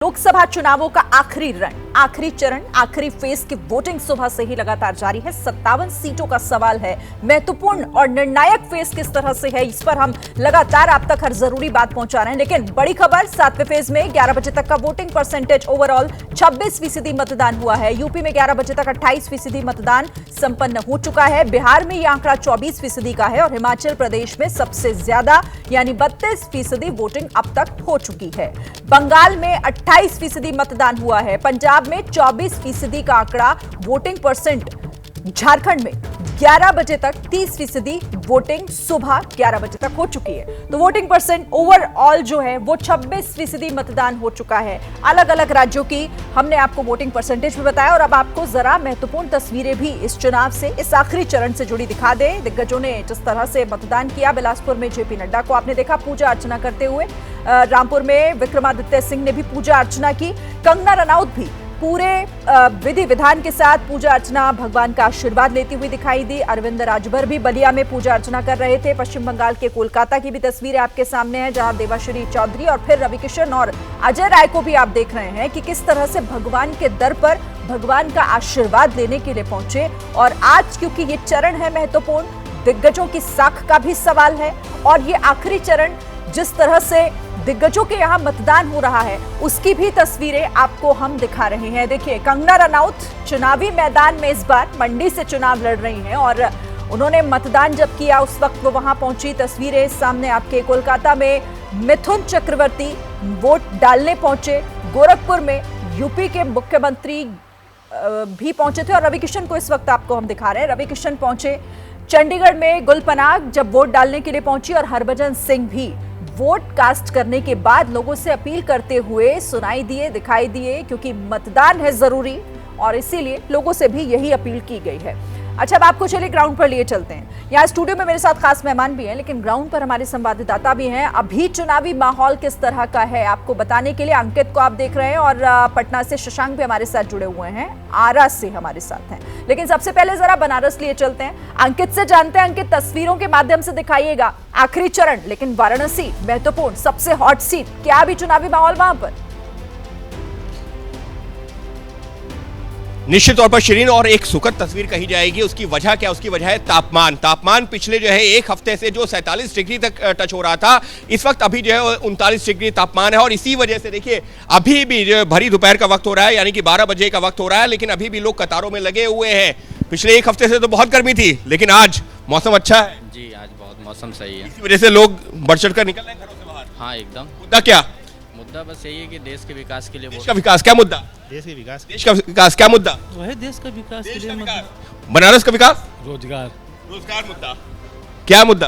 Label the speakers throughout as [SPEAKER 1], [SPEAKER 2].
[SPEAKER 1] लोकसभा चुनावों का आखिरी रण, आखिरी चरण, आखिरी फेज की वोटिंग सुबह से ही लगातार जारी है। 57 सीटों का सवाल है। महत्वपूर्ण और निर्णायक फेज किस तरह से है, इस पर हम लगातार आप तक हर जरूरी बात पहुंचा रहे हैं। लेकिन बड़ी खबर, 7वें फेज में 11 बजे तक का वोटिंग परसेंटेज ओवरऑल 26% मतदान हुआ है। यूपी में 11 बजे तक 28% मतदान संपन्न हो चुका है। बिहार में यह आंकड़ा 24% का है और हिमाचल प्रदेश में सबसे ज्यादा यानी 32% वोटिंग अब तक हो चुकी है। बंगाल में 28% मतदान हुआ है। पंजाब में 24% का आंकड़ा वोटिंग परसेंट। झारखंड में 11 बजे तक 30% वोटिंग सुबह 11 बजे तक हो चुकी है। तो वोटिंग परसेंट ओवरऑल जो है वो 26% मतदान हो चुका है। अलग अलग राज्यों की हमने आपको वोटिंग परसेंटेज भी बताया और अब आपको जरा महत्वपूर्ण तस्वीरें भी इस चुनाव से, इस आखिरी चरण से जुड़ी दिखा दें। दिग्गजों ने जिस तरह से मतदान किया, बिलासपुर में जेपी नड्डा को आपने देखा पूजा अर्चना करते हुए। रामपुर में विक्रमादित्य सिंह ने भी पूजा अर्चना की। कंगना रनौत भी पूरे विधि विधान के साथ पूजा अर्चना, भगवान का आशीर्वाद लेती हुई दिखाई दी। अरविंद राजभर भी बलिया में पूजा अर्चना कर रहे थे। पश्चिम बंगाल के कोलकाता की भी तस्वीरें आपके सामने हैं, जहां देवाश्री चौधरी और फिर रविकिशन और अजय राय को भी आप देख रहे हैं कि किस तरह से भगवान के दर पर भगवान का आशीर्वाद लेने के लिए पहुंचे। और आज क्योंकि ये चरण है महत्वपूर्ण, दिग्गजों की साख का भी सवाल है और ये आखिरी चरण, जिस तरह से दिग्गजों के यहां मतदान हो रहा है उसकी भी तस्वीरें आपको हम दिखा रहे हैं। देखिए, कंगना रनौत चुनावी मैदान में इस बार मंडी से चुनाव लड़ रही हैं और उन्होंने मतदान जब किया उस वक्त वो वहां पहुंची। तस्वीरें सामने आपके। कोलकाता में मिथुन चक्रवर्ती वोट डालने पहुंचे। गोरखपुर में यूपी के मुख्यमंत्री भी पहुंचे थे और रविकिशन को इस वक्त आपको हम दिखा रहे हैं। रविकिशन पहुंचे। चंडीगढ़ में गुलपनाग जब वोट डालने के लिए पहुंची और हरभजन सिंह भी वोट कास्ट करने के बाद लोगों से अपील करते हुए सुनाई दिए, दिखाई दिए, क्योंकि मतदान है जरूरी और इसीलिए लोगों से भी यही अपील की गई है। अच्छा, अब आपको चलिए ग्राउंड पर लिए चलते हैं। यहाँ स्टूडियो में मेरे साथ खास मेहमान भी हैं, लेकिन ग्राउंड पर हमारे संवाददाता भी हैं। अभी चुनावी माहौल किस तरह का है आपको बताने के लिए अंकित को आप देख रहे हैं और पटना से शशांक भी हमारे साथ जुड़े हुए हैं, आरा से हमारे साथ हैं। लेकिन सबसे पहले जरा बनारस लिए चलते हैं, अंकित से जानते हैं। अंकित, तस्वीरों के माध्यम से दिखाइएगा आखिरी चरण, लेकिन वाराणसी महत्वपूर्ण, सबसे हॉट सीट, क्या अभी चुनावी माहौल वहां पर?
[SPEAKER 2] निश्चित तौर पर शिरीन, और एक सुखद तस्वीर कही जाएगी। उसकी वजह क्या? उसकी वजह है तापमान। तापमान पिछले जो है एक हफ्ते से जो 47 डिग्री तक टच हो रहा था, इस वक्त अभी जो है 39 डिग्री तापमान है। और इसी वजह से देखिए अभी भी जो भरी दोपहर का वक्त हो रहा है, यानी कि 12 बजे का वक्त हो रहा है, लेकिन अभी भी लोग कतारों में लगे हुए हैं। पिछले एक हफ्ते से तो बहुत गर्मी थी, लेकिन आज मौसम अच्छा है।
[SPEAKER 3] जी, आज बहुत मौसम सही है।
[SPEAKER 2] इसी वजह से लोग बढ़ चढ़ कर निकल रहे हैं घरों से बाहर।
[SPEAKER 3] हाँ, एकदम।
[SPEAKER 2] मुद्दा क्या?
[SPEAKER 3] मुद्दा बस यही है कि देश के विकास के लिए
[SPEAKER 2] देश का विकास क्या मुद्दा?
[SPEAKER 4] देश के विकास,
[SPEAKER 2] देश का विकास क्या मुद्दा?
[SPEAKER 4] वो है देश का विकास के लिए
[SPEAKER 2] बनारस का विकास,
[SPEAKER 4] रोजगार
[SPEAKER 2] मुद्दा क्या मुद्दा?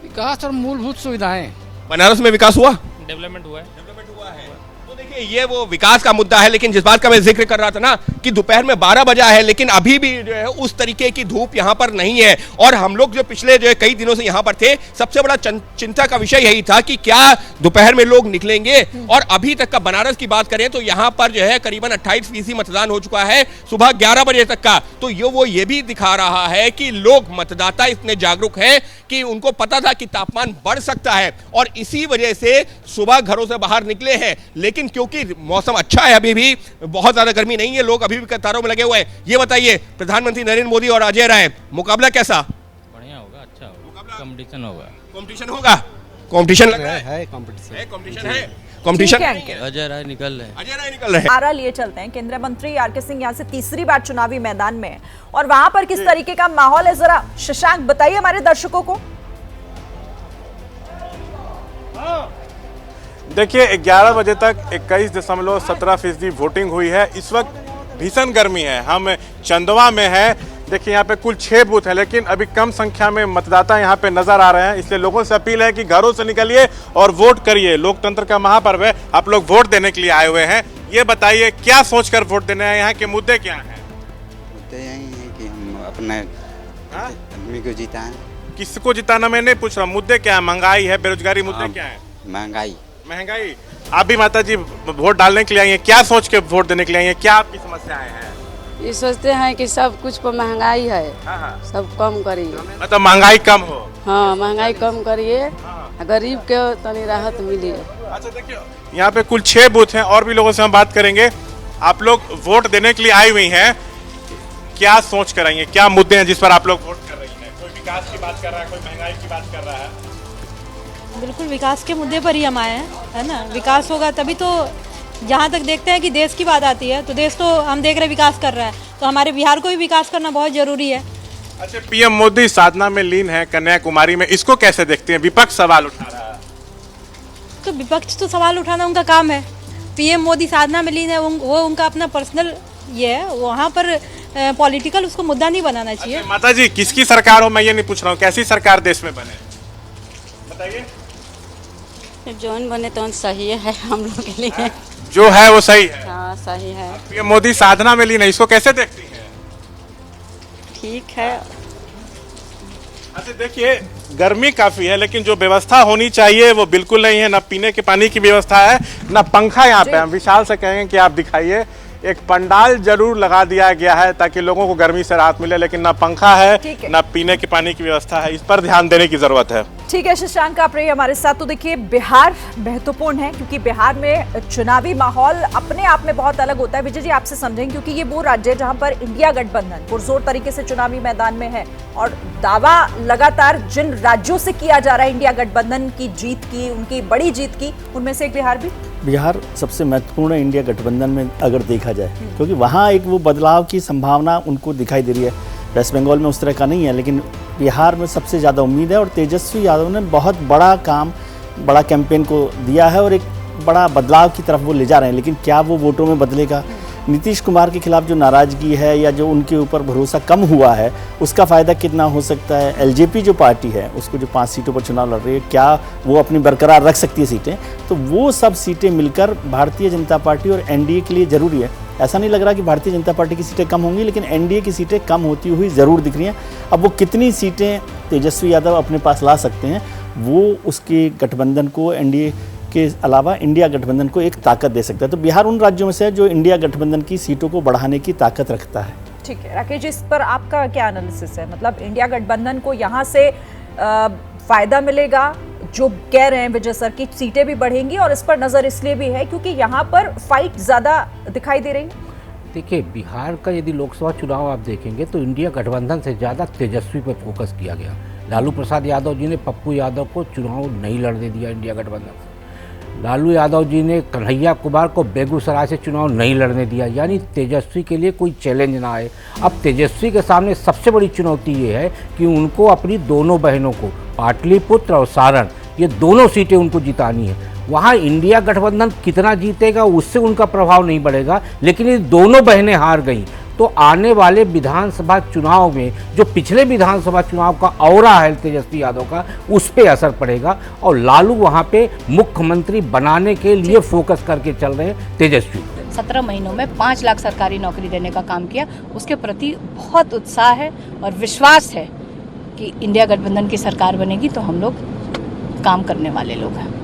[SPEAKER 4] विकास और मूलभूत सुविधाएं।
[SPEAKER 2] बनारस में विकास हुआ,
[SPEAKER 4] डेवलपमेंट हुआ है।
[SPEAKER 2] तो देखिए ये वो विकास का मुद्दा है। लेकिन जिस बात का मैं जिक्र कर रहा था ना कि दोपहर में 12 बजा है, लेकिन अभी भी जो है उस तरीके की धूप यहाँ पर नहीं है। और हम लोग जो पिछले जो है कई दिनों से यहाँ पर थे, सबसे बड़ा चिंता का विषय यही था कि क्या दोपहर में लोग निकलेंगे। और अभी तक का बनारस की बात करें तो यहाँ पर जो है करीबन 28% मतदान हो चुका है सुबह 11 बजे तक का। तो ये भी दिखा रहा है कि लोग, मतदाता इतने जागरूक हैं कि उनको पता था कि तापमान बढ़ सकता है और इसी वजह से सुबह घरों से बाहर निकले हैं। लेकिन क्योंकि मौसम अच्छा है, अभी भी बहुत ज्यादा गर्मी नहीं है, लोग अभी भी कतारों में लगे हुए हैं। ये बताइए, प्रधानमंत्री नरेंद्र मोदी और अजय राय, मुकाबला कैसा?
[SPEAKER 3] बढ़िया होगा, अच्छा होगा, कंपटीशन होगा।
[SPEAKER 2] कंपटीशन होगा, कंपटीशन लग रहा
[SPEAKER 4] है, कंपटीशन
[SPEAKER 2] है, कंपटीशन है, कंपटीशन।
[SPEAKER 3] अजय राय निकल रहे हैं।
[SPEAKER 2] अजय राय निकल रहे हैं।
[SPEAKER 1] आरा लिए चलते हैं। केंद्रीय मंत्री आरके सिंह यहाँ से तीसरी बार चुनावी मैदान में है और वहां पर किस तरीके का माहौल है, जरा शशांक बताइए हमारे दर्शकों को।
[SPEAKER 5] देखिए, 11 बजे तक 21.17% वोटिंग हुई है। इस वक्त भीषण गर्मी है। हम चंदवा में है। देखिए, यहाँ पे कुल 6 बूथ है, लेकिन अभी कम संख्या में मतदाता यहाँ पे नजर आ रहे हैं। इसलिए लोगों से अपील है कि घरों से निकलिए और वोट करिए। लोकतंत्र का महापर्व है, आप लोग वोट देने के लिए आए हुए हैं। ये बताइए, क्या सोचकर वोट देने हैं? यहाँ के मुद्दे क्या हैं?
[SPEAKER 6] मुद्दे यही है कि हम अपने आदमी को जिताएं।
[SPEAKER 5] किसको जिताना मैं नहीं पूछ रहा, मुद्दे क्या है? महंगाई है, बेरोजगारी, मुद्दे क्या है?
[SPEAKER 6] महंगाई।
[SPEAKER 5] आप भी माता जी वोट डालने के लिए आई हैं, क्या सोच के वोट देने के लिए आई हैं? क्या आपकी समस्याएं हैं?
[SPEAKER 7] ये सोचते हैं कि सब कुछ पर महंगाई है, सब कम करिए।
[SPEAKER 5] मतलब महंगाई कम हो।
[SPEAKER 7] हाँ, महंगाई कम करिए, गरीब के तनी राहत मिली।
[SPEAKER 5] अच्छा देखिए, यहाँ पे कुल 6 बूथ हैं, और भी लोगों से हम बात करेंगे। आप लोग वोट देने के लिए आई हुई हैं, क्या सोच कर आई हैं, क्या मुद्दे हैं जिस पर आप लोग वोट कर रही हैं? कोई विकास की बात कर रहा है, कोई महंगाई की बात कर रहा है?
[SPEAKER 8] बिल्कुल विकास के मुद्दे पर ही हम आए हैं, है ना। विकास होगा तभी तो, जहाँ तक देखते हैं कि देश की बात आती है तो देश तो हम देख रहे विकास कर रहा है, तो हमारे बिहार को भी विकास करना बहुत जरूरी है।
[SPEAKER 5] अच्छा, पीएम मोदी साधना में लीन है कन्याकुमारी में, इसको कैसे देखते हैं? विपक्ष सवाल उठा रहा है।
[SPEAKER 8] तो विपक्ष तो सवाल उठाना उनका काम है। पीएम मोदी साधना में लीन है, वो उनका अपना पर्सनल ये है, वहाँ पर पॉलिटिकल उसको मुद्दा नहीं बनाना चाहिए।
[SPEAKER 5] अच्छा, माता जी किसकी सरकार हो मैं ये नहीं पूछ रहा हूँ, कैसी सरकार देश में बने बताइए।
[SPEAKER 7] जौन बने तो सही है हम लोग के लिए।
[SPEAKER 5] जो है वो सही है।
[SPEAKER 7] हाँ सही है,
[SPEAKER 5] पीएम मोदी साधना में लीन है, इसको कैसे देखती हैं?
[SPEAKER 7] ठीक है।
[SPEAKER 5] अच्छा देखिए, गर्मी काफी है लेकिन जो व्यवस्था होनी चाहिए वो बिल्कुल नहीं है। ना पीने के पानी की व्यवस्था है, ना पंखा। यहाँ पे हम विशाल से कहेंगे कि आप दिखाइए, एक पंडाल जरूर लगा दिया गया है ताकि लोगों को गर्मी से राहत मिले, लेकिन ना पंखा है, ना पीने के पानी की व्यवस्था है। इस पर ध्यान देने की जरूरत है।
[SPEAKER 1] ठीक है शशांक, आप रहिए हमारे साथ। तो देखिए, बिहार महत्वपूर्ण है क्योंकि बिहार में चुनावी माहौल अपने आप में बहुत अलग होता है। विजय जी आपसे समझेंगे, क्योंकि ये वो राज्य है जहां पर इंडिया गठबंधन पुरजोर तरीके से चुनावी मैदान में है और दावा लगातार जिन राज्यों से किया जा रहा है इंडिया गठबंधन की जीत की, उनकी बड़ी जीत की, उनमें से एक बिहार भी।
[SPEAKER 9] बिहार सबसे महत्वपूर्ण है इंडिया गठबंधन में अगर देखा जाए, क्योंकि वहाँ एक वो बदलाव की संभावना उनको दिखाई दे रही है। वेस्ट बंगाल में उस तरह का नहीं है, लेकिन बिहार में सबसे ज़्यादा उम्मीद है और तेजस्वी यादव ने बहुत बड़ा काम, बड़ा कैंपेन को दिया है और एक बड़ा बदलाव की तरफ वो ले जा रहे हैं। लेकिन क्या वो वोटों में बदलेगा? नीतीश कुमार के खिलाफ जो नाराज़गी है या जो उनके ऊपर भरोसा कम हुआ है, उसका फ़ायदा कितना हो सकता है? एलजेपी जो पार्टी है उसको जो 5 सीटों पर चुनाव लड़ रही है, क्या वो अपनी बरकरार रख सकती है सीटें? तो वो सब सीटें मिलकर भारतीय जनता पार्टी और एनडीए के लिए ज़रूरी है। ऐसा नहीं लग रहा कि भारतीय जनता पार्टी की सीटें कम होंगी, लेकिन एनडीए की सीटें कम होती हुई ज़रूर दिख रही हैं। अब वो कितनी सीटें तेजस्वी यादव अपने पास ला सकते हैं, वो उसके गठबंधन को, एनडीए के अलावा इंडिया गठबंधन को एक ताकत दे सकता है। तो बिहार उन राज्यों में से है जो इंडिया गठबंधन की सीटों को बढ़ाने की ताकत रखता है।
[SPEAKER 1] ठीक है राकेश जी, इस पर आपका क्या एनालिसिस है? मतलब इंडिया गठबंधन को यहाँ से फायदा मिलेगा, जो कह रहे हैं विजय सर की सीटें भी बढ़ेंगी, और इस पर नजर इसलिए भी है क्योंकि यहाँ पर फाइट ज्यादा दिखाई दे रही है।
[SPEAKER 4] देखिए, बिहार का यदि लोकसभा चुनाव आप देखेंगे तो इंडिया गठबंधन से ज़्यादा तेजस्वी पर फोकस किया गया। लालू प्रसाद यादव जी ने पप्पू यादव को चुनाव नहीं लड़ने दिया इंडिया गठबंधन से। लालू यादव जी ने कन्हैया कुमार को बेगूसराय से चुनाव नहीं लड़ने दिया, यानी तेजस्वी के लिए कोई चैलेंज ना आए। अब तेजस्वी के सामने सबसे बड़ी चुनौती ये है कि उनको अपनी दोनों बहनों को, पाटलिपुत्र और सारण, ये दोनों सीटें उनको जितानी है। वहाँ इंडिया गठबंधन कितना जीतेगा उससे उनका प्रभाव नहीं बढ़ेगा, लेकिन ये दोनों बहनें हार गई तो आने वाले विधानसभा चुनाव में जो पिछले विधानसभा चुनाव का औरा है तेजस्वी यादव का, उस पर असर पड़ेगा। और लालू वहाँ पे मुख्यमंत्री बनाने के लिए फोकस करके चल रहे हैं तेजस्वी।
[SPEAKER 10] 17 महीनों में 5 लाख सरकारी नौकरी देने का काम किया, उसके प्रति बहुत उत्साह है और विश्वास है कि इंडिया गठबंधन की सरकार बनेगी तो हम लोग काम करने वाले लोग हैं।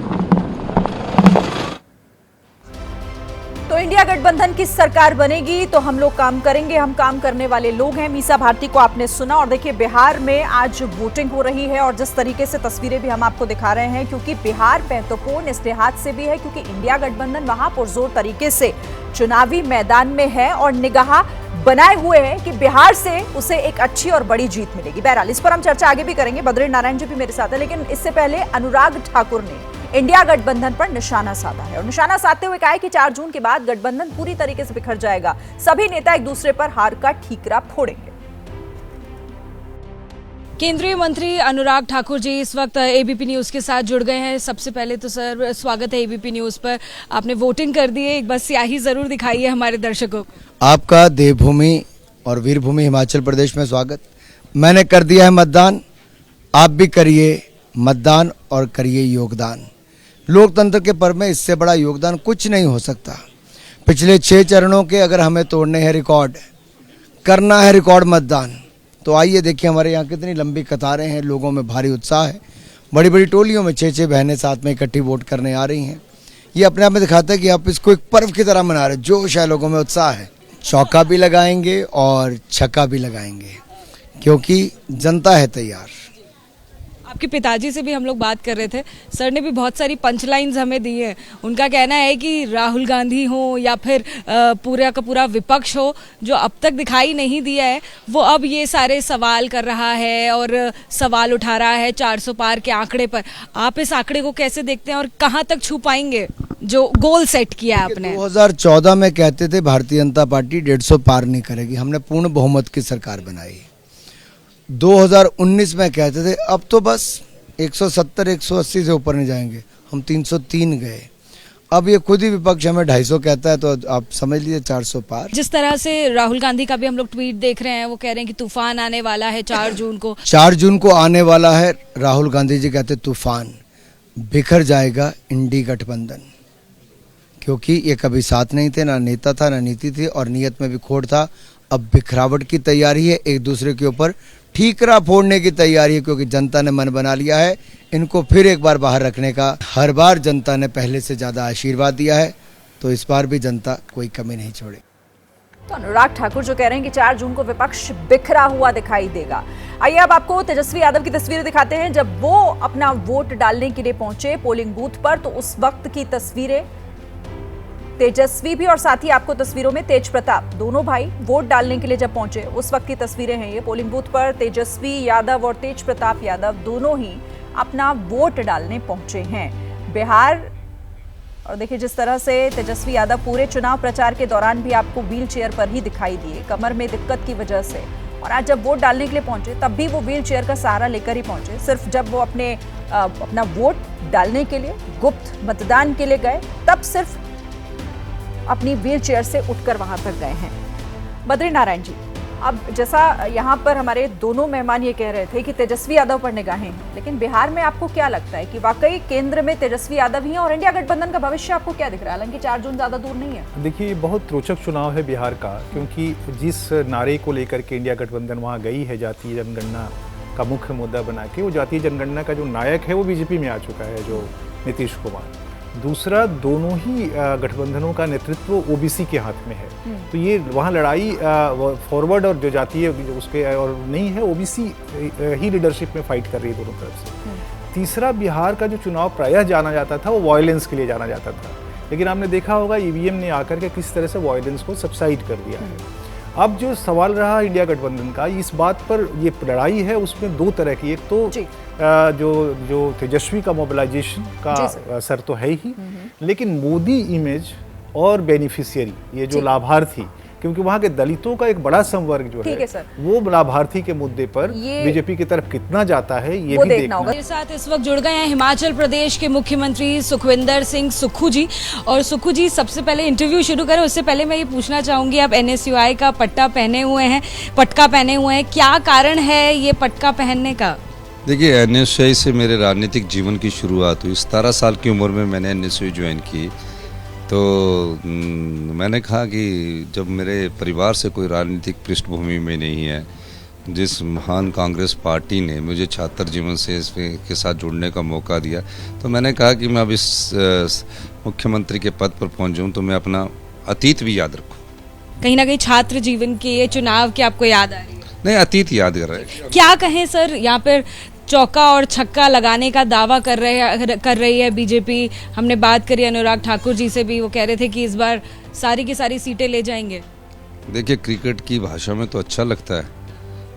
[SPEAKER 1] तो इंडिया गठबंधन की सरकार बनेगी तो हम लोग काम करेंगे, हम काम करने वाले लोग हैं। मीसा भारती को आपने सुना। और देखिए, बिहार में आज वोटिंग हो रही है और जिस तरीके से तस्वीरें भी हम आपको दिखा रहे हैं, क्योंकि बिहार महत्वपूर्ण इस लिहाज से भी है क्योंकि इंडिया गठबंधन वहां पुरजोर तरीके से चुनावी मैदान में है और निगाह बनाए हुए है कि बिहार से उसे एक अच्छी और बड़ी जीत मिलेगी। बहरहाल इस पर हम चर्चा आगे भी करेंगे। बद्री नारायण जी भी मेरे साथ है, लेकिन इससे पहले अनुराग ठाकुर ने इंडिया गठबंधन पर निशाना साधा है और निशाना साधते हुए कहा है कि 4 जून के बाद गठबंधन पूरी तरीके से बिखर जाएगा, सभी नेता एक दूसरे पर हार का ठीकरा फोड़ेंगे।
[SPEAKER 11] केंद्रीय मंत्री अनुराग ठाकुर जी इस वक्त एबीपी न्यूज के साथ जुड़ गए हैं। सबसे पहले तो सर स्वागत है एबीपी न्यूज पर। आपने वोटिंग कर दी है, एक बस स्याही जरूर दिखाइए हमारे दर्शकों को।
[SPEAKER 12] आपका देवभूमि और वीरभूमि हिमाचल प्रदेश में स्वागत। मैंने कर दिया है मतदान, आप भी करिए मतदान और करिए योगदान। लोकतंत्र के पर्व में इससे बड़ा योगदान कुछ नहीं हो सकता। पिछले 6 चरणों के अगर हमें तोड़ने हैं रिकॉर्ड, करना है रिकॉर्ड मतदान, तो आइए देखिए हमारे यहाँ कितनी लंबी कतारें हैं, लोगों में भारी उत्साह है, बड़ी बड़ी टोलियों में 6-6 बहनें साथ में इकट्ठी वोट करने आ रही हैं। ये अपने आप में दिखाता है कि आप इसको एक पर्व की तरह मना रहे, जोश है, लोगों में उत्साह है। चौका भी लगाएंगे और छक्का भी लगाएंगे क्योंकि जनता है तैयार।
[SPEAKER 11] आपके पिताजी से भी हम लोग बात कर रहे थे, सर ने भी बहुत सारी पंचलाइंस हमें दी हैं। उनका कहना है कि राहुल गांधी हो या फिर पूरा का पूरा विपक्ष हो, जो अब तक दिखाई नहीं दिया है, वो अब ये सारे सवाल कर रहा है और सवाल उठा रहा है 400 पार के आंकड़े पर। आप इस आंकड़े को कैसे देखते हैं और कहाँ तक छू पाएंगे जो गोल सेट किया है आपने?
[SPEAKER 12] 2014 में कहते थे भारतीय जनता पार्टी 150 पार नहीं करेगी, हमने पूर्ण बहुमत की सरकार बनाई। 2019 में कहते थे अब तो बस 170-180 से ऊपर नहीं जाएंगे, हम 303 गए। अब ये खुद ही विपक्ष हमें 250 कहता है, तो आप समझ लीजिए 400 पार।
[SPEAKER 11] जिस तरह से राहुल गांधी का भी हम लोग ट्वीट देख रहे हैं, वो कह रहे हैं कि तूफान आने वाला है 4 जून को।
[SPEAKER 12] 4 जून को आने वाला है, राहुल गांधी जी कहते तूफान, बिखर जाएगा इंडी गठबंधन, क्योंकि ये कभी साथ नहीं थे, ना नेता था ना नीति थी, और नीयत में भी खोट था। अब बिखरावट की तैयारी है, एक दूसरे के ऊपर ठीकरा फोड़ने की तैयारी है, क्योंकि जनता ने मन बना लिया है इनको फिर एक बार बाहर रखने का। हर बार जनता ने पहले से ज्यादा आशीर्वाद दिया है, तो इस बार भी जनता कोई कमी नहीं छोड़े।
[SPEAKER 1] तो अनुराग ठाकुर जो कह रहे हैं कि 4 जून को विपक्ष बिखरा हुआ दिखाई देगा। आइए अब आपको तेजस्वी यादव की तस्वीरें दिखाते हैं जब वो अपना वोट डालने के लिए पहुंचे पोलिंग बूथ पर, तो उस वक्त की तस्वीरें। तेजस्वी भी और साथ ही आपको तस्वीरों में तेज प्रताप, दोनों भाई वोट डालने के लिए जब पहुंचे उस वक्त की तस्वीरें हैं ये। पोलिंग बूथ पर तेजस्वी यादव और तेज प्रताप यादव दोनों ही अपना वोट डालने पहुंचे हैं बिहार। और देखिए जिस तरह से तेजस्वी यादव पूरे चुनाव प्रचार के दौरान भी आपको व्हील चेयर पर ही दिखाई दिए, कमर में दिक्कत की वजह से। और आज जब वोट डालने के लिए पहुंचे तब भी वो व्हील चेयर का सहारा लेकर ही पहुंचे। सिर्फ जब वो अपना वोट डालने के लिए, गुप्त मतदान के लिए गए, तब सिर्फ अपनी व्हील चेयर से उठकर वहां तक गए हैं। बद्री नारायण जी, अब जैसा यहाँ पर हमारे दोनों मेहमान ये कह रहे थे कि तेजस्वी यादव पर निगाहें हैं, लेकिन बिहार में आपको क्या लगता है कि वाकई केंद्र में तेजस्वी यादव ही हैं और इंडिया गठबंधन का भविष्य आपको क्या दिख रहा है? हालांकि 4 जून ज्यादा दूर नहीं है।
[SPEAKER 13] देखिए, बहुत रोचक चुनाव है बिहार का, क्योंकि जिस नारे को लेकर के इंडिया गठबंधन वहाँ गई है, जातीय जनगणना का मुख्य मुद्दा बना के, वो जातीय जनगणना का जो नायक है वो बीजेपी में आ चुका है, जो नीतीश कुमार। दूसरा, दोनों ही गठबंधनों का नेतृत्व ओबीसी के हाथ में है, तो ये वहाँ लड़ाई फॉरवर्ड और जो जातीय उसके और नहीं है, ओबीसी ही लीडरशिप में फाइट कर रही है दोनों तरफ से। तीसरा, बिहार का जो चुनाव प्रायः जाना जाता था वो वायलेंस के लिए जाना जाता था, लेकिन आपने देखा होगा ईवीएम ने आकर के किस तरह से वायलेंस को सबसाइड कर दिया है। अब जो सवाल रहा इंडिया गठबंधन का, इस बात पर ये लड़ाई है, उसमें 2 तरह की, एक तो जो तेजस्वी का मोबिलाइजेशन का असर तो है ही, लेकिन मोदी इमेज और बेनिफिशियरी, ये जो लाभार्थी, क्योंकि वहाँ के दलितों का एक बड़ा संवर्ग जो है वो लाभार्थी के मुद्दे पर बीजेपी की तरफ कितना जाता है ये भी देखना होगा।
[SPEAKER 11] मेरे साथ इस वक्त जुड़ गए हैं हिमाचल प्रदेश के मुख्यमंत्री सुखविंदर सिंह सुक्खू जी। और सुक्खू जी, सबसे पहले इंटरव्यू शुरू करें उससे पहले मैं ये पूछना चाहूंगी, आप NSUI का पट्टा पहने हुए हैं, क्या कारण है ये पटका पहनने का?
[SPEAKER 14] देखिए, NSUI से मेरे राजनीतिक जीवन की शुरुआत हुई। 17 साल की उम्र में मैंने NSUI ज्वाइन की, तो मैंने कहा कि जब मेरे परिवार से कोई राजनीतिक पृष्ठभूमि में नहीं है, जिस महान कांग्रेस पार्टी ने मुझे छात्र जीवन से इसके साथ जुड़ने का मौका दिया, तो मैंने कहा कि मैं अब इस मुख्यमंत्री के पद पर पहुंच जाऊं तो मैं अपना अतीत भी याद रखूं।
[SPEAKER 11] कहीं ना कहीं छात्र जीवन के ये चुनाव की आपको याद आ रही है?
[SPEAKER 14] नहीं, अतीत याद कर रहे हैं।
[SPEAKER 11] क्या कहें सर, यहाँ पर चौका और छक्का लगाने का दावा कर रही है बीजेपी। हमने बात करी अनुराग ठाकुर जी से भी, वो कह रहे थे कि इस बार सारी की सारी सीटें ले जाएंगे।
[SPEAKER 14] देखिए, क्रिकेट की भाषा में तो अच्छा लगता है,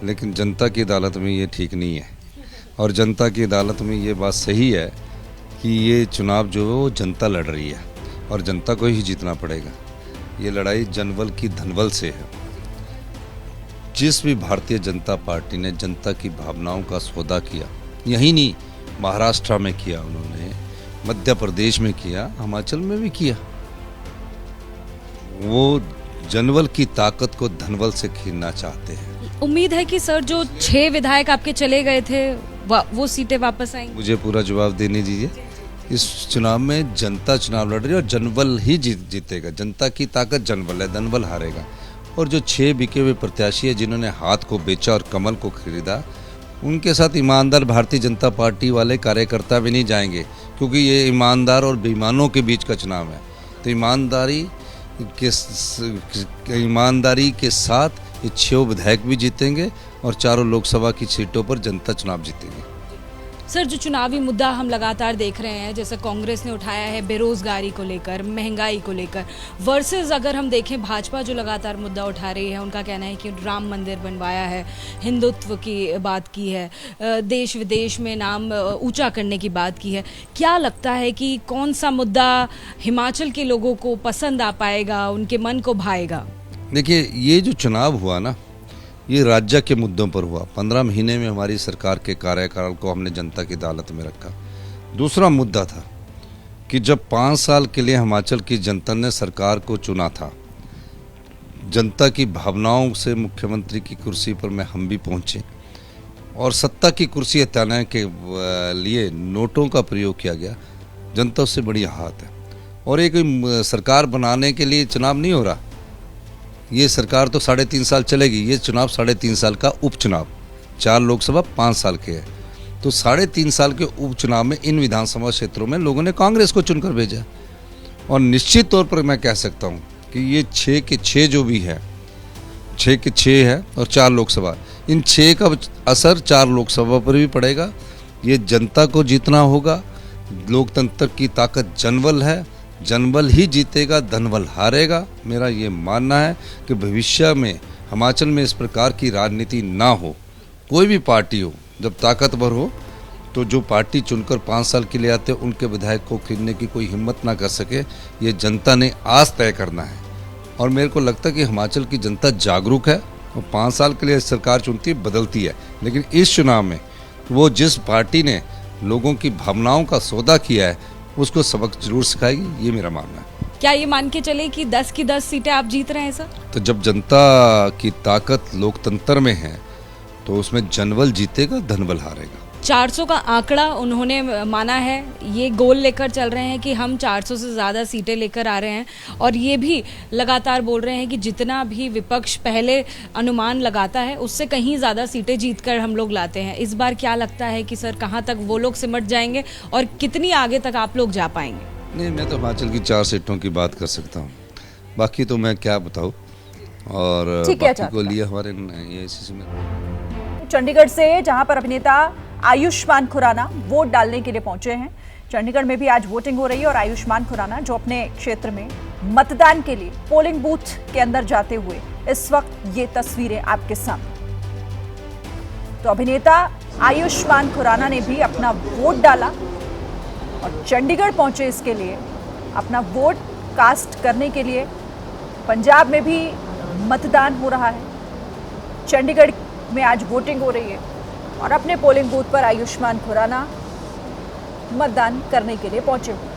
[SPEAKER 14] लेकिन जनता की अदालत में ये ठीक नहीं है। और जनता की अदालत में ये बात सही है कि ये चुनाव जो है वो जनता लड़ रही है और जनता को ही जीतना पड़ेगा। ये लड़ाई जनबल की धनबल से है। जिस भी भारतीय जनता पार्टी ने जनता की भावनाओं का सौदा किया, यही नहीं, महाराष्ट्र में किया, उन्होंने मध्य प्रदेश में किया, हिमाचल में भी किया, वो जनबल की ताकत को धनबल से खींचना चाहते हैं।
[SPEAKER 11] उम्मीद है कि सर जो 6 विधायक आपके चले गए थे वो सीटें वापस आएंगी?
[SPEAKER 14] मुझे पूरा जवाब देने दीजिए। इस चुनाव में जनता चुनाव लड़ रही है और जनबल ही जीतेगा। जनता की ताकत जनबल है, धनबल हारेगा। और जो 6 बिके हुए प्रत्याशी है जिन्होंने हाथ को बेचा और कमल को खरीदा, उनके साथ ईमानदार भारतीय जनता पार्टी वाले कार्यकर्ता भी नहीं जाएंगे, क्योंकि ये ईमानदार और बेईमानों के बीच का चुनाव है। तो ईमानदारी के साथ ये 6 विधायक भी जीतेंगे और 4 लोकसभा की सीटों पर जनता चुनाव जीतेंगे।
[SPEAKER 11] सर, जो चुनावी मुद्दा हम लगातार देख रहे हैं, जैसे कांग्रेस ने उठाया है बेरोजगारी को लेकर, महंगाई को लेकर, वर्सेस अगर हम देखें भाजपा जो लगातार मुद्दा उठा रही है, उनका कहना है कि राम मंदिर बनवाया है, हिंदुत्व की बात की है, देश विदेश में नाम ऊंचा करने की बात की है। क्या लगता है कि कौन सा मुद्दा हिमाचल के लोगों को पसंद आ पाएगा, उनके मन को भाएगा?
[SPEAKER 14] देखिए, ये जो चुनाव हुआ ना, ये राज्य के मुद्दों पर हुआ। 15 महीने में हमारी सरकार के कार्यकाल को हमने जनता की अदालत में रखा। दूसरा मुद्दा था कि जब 5 साल के लिए हिमाचल की जनता ने सरकार को चुना था, जनता की भावनाओं से मुख्यमंत्री की कुर्सी पर में हम भी पहुँचे और सत्ता की कुर्सी हटाने के लिए नोटों का प्रयोग किया गया। जनता उससे बड़ी आहत है और एक सरकार बनाने के लिए चुनाव नहीं हो रहा। ये सरकार तो 3.5 साल चलेगी, ये चुनाव 3.5 साल का उपचुनाव, 4 लोकसभा 5 साल के है। तो 3.5 साल के उपचुनाव में इन विधानसभा क्षेत्रों में लोगों ने कांग्रेस को चुनकर भेजा और निश्चित तौर पर मैं कह सकता हूँ कि ये 6 के 6 जो भी है, 6 के 6 है और 4 लोकसभा, इन 6 का असर 4 लोकसभा पर भी पड़ेगा। ये जनता को जीतना होगा। लोकतंत्र की ताकत जनबल है, जनबल ही जीतेगा, धनबल हारेगा। मेरा ये मानना है कि भविष्य में हिमाचल में इस प्रकार की राजनीति ना हो। कोई भी पार्टी हो, जब ताकतवर हो तो जो पार्टी चुनकर 5 साल के लिए आते उनके विधायक को खरीदने की कोई हिम्मत ना कर सके। ये जनता ने आज तय करना है और मेरे को लगता है कि हिमाचल की जनता जागरूक है और 5 साल के लिए सरकार चुनती है, बदलती है, लेकिन इस चुनाव में वो जिस पार्टी ने लोगों की भावनाओं का सौदा किया है उसको सबक जरूर सिखाएगी, ये मेरा मानना है।
[SPEAKER 11] क्या ये मान के चले कि 10 की 10 सीटें आप जीत रहे हैं सर?
[SPEAKER 14] तो जब जनता की ताकत लोकतंत्र में है तो उसमें जनबल जीतेगा, धनबल हारेगा।
[SPEAKER 11] 400 का आंकड़ा उन्होंने माना है, ये गोल लेकर चल रहे हैं कि हम 400 से ज़्यादा सीटें लेकर आ रहे हैं और ये भी लगातार बोल रहे हैं कि जितना भी विपक्ष पहले अनुमान लगाता है उससे कहीं ज़्यादा सीटें जीतकर हम लोग लाते हैं। इस बार क्या लगता है कि सर कहाँ तक वो लोग सिमट जाएंगे और कितनी आगे तक आप लोग जा पाएंगे?
[SPEAKER 14] नहीं, मैं तो हिमाचल की 4 सीटों की बात कर सकता हूँ, बाकी तो मैं क्या बताऊँ। और बाकी को लिया हमारे ये में
[SPEAKER 1] चंडीगढ़ से, जहाँ पर अभिनेता आयुष्मान खुराना वोट डालने के लिए पहुंचे हैं। चंडीगढ़ में भी आज वोटिंग हो रही है और आयुष्मान खुराना जो अपने क्षेत्र में मतदान के लिए पोलिंग बूथ के अंदर जाते हुए इस वक्त ये तस्वीरें आपके सामने। तो अभिनेता आयुष्मान खुराना ने भी अपना वोट डाला और चंडीगढ़ पहुंचे इसके लिए, अपना वोट कास्ट करने के लिए। पंजाब में भी मतदान हो रहा है, चंडीगढ़ में आज वोटिंग हो रही है और अपने पोलिंग बूथ पर आयुष्मान खुराना मतदान करने के लिए पहुंचे हुए।